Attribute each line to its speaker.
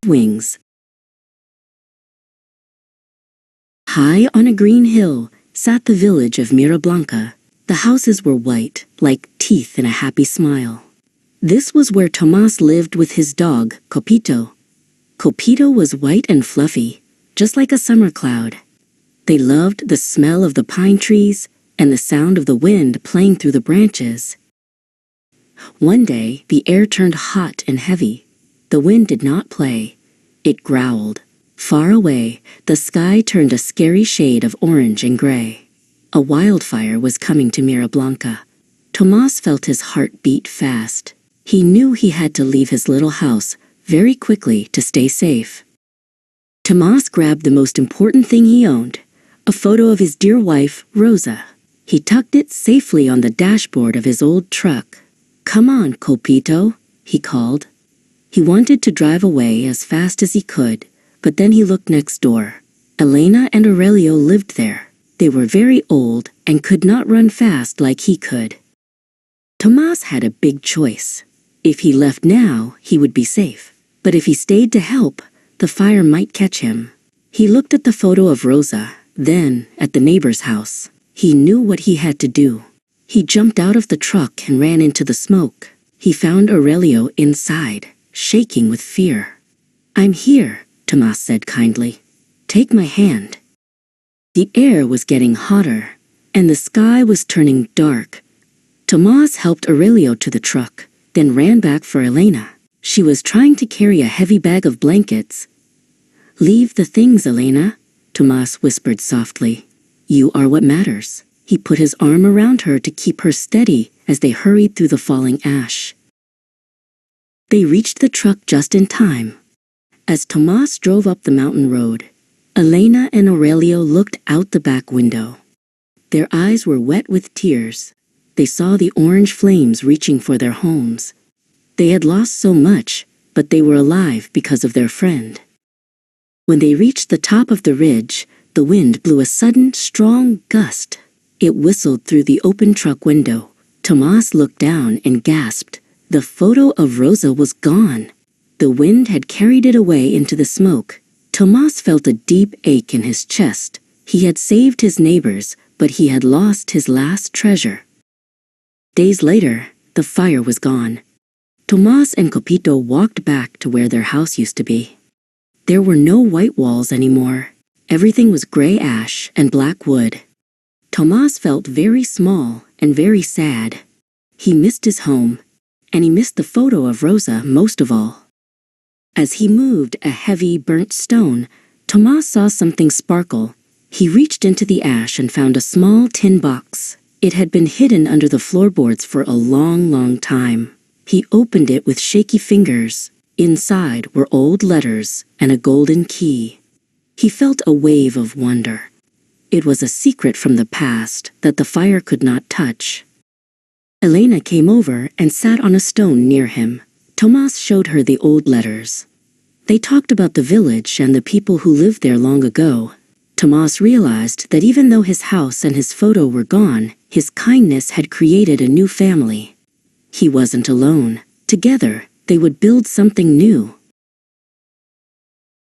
Speaker 1: wings. High on a green hill sat the village of Mira Blanca. The houses were white, like teeth in a happy smile. This was where Tomás lived with his dog, Copito. Copito was white and fluffy, just like a summer cloud. They loved the smell of the pine trees and the sound of the wind playing through the branches. One day, the air turned hot and heavy. The wind did not play. It growled. Far away, the sky turned a scary shade of orange and gray. A wildfire was coming to Mira Blanca. Tomás felt his heart beat fast. He knew he had to leave his little house very quickly to stay safe. Tomás grabbed the most important thing he owned, a photo of his dear wife, Rosa. He tucked it safely on the dashboard of his old truck. "Come on, Copito," he called. He wanted to drive away as fast as he could, but then he looked next door. Elena and Aurelio lived there. They were very old and could not run fast like he could. Tomás had a big choice. If he left now, he would be safe. But if he stayed to help, the fire might catch him. He looked at the photo of Rosa, then at the neighbor's house. He knew what he had to do. He jumped out of the truck and ran into the smoke. He found Aurelio inside, shaking with fear. "I'm here," Tomás said kindly. "Take my hand." The air was getting hotter, and the sky was turning dark. Tomás helped Aurelio to the truck, then ran back for Elena. She was trying to carry a heavy bag of blankets. "Leave the things, Elena," Tomás whispered softly. "You are what matters." He put his arm around her to keep her steady as they hurried through the falling ash. They reached the truck just in time. As Tomás drove up the mountain road, Elena and Aurelio looked out the back window. Their eyes were wet with tears. They saw the orange flames reaching for their homes. They had lost so much, but they were alive because of their friend. When they reached the top of the ridge, the wind blew a sudden, strong gust. It whistled through the open truck window. Tomás looked down and gasped. The photo of Rosa was gone. The wind had carried it away into the smoke. Tomás felt a deep ache in his chest. He had saved his neighbors, but he had lost his last treasure. Days later, the fire was gone. Tomás and Copito walked back to where their house used to be. There were no white walls anymore. Everything was gray ash and black wood. Tomás felt very small and very sad. He missed his home, and he missed the photo of Rosa most of all. As he moved a heavy, burnt stone, Tomás saw something sparkle. He reached into the ash and found a small tin box. It had been hidden under the floorboards for a long, long time. He opened it with shaky fingers. Inside were old letters and a golden key. He felt a wave of wonder. It was a secret from the past that the fire could not touch. Elena came over and sat on a stone near him. Tomás showed her the old letters. They talked about the village and the people who lived there long ago. Tomás realized that even though his house and his photo were gone, his kindness had created a new family. He wasn't alone. Together, they would build something new.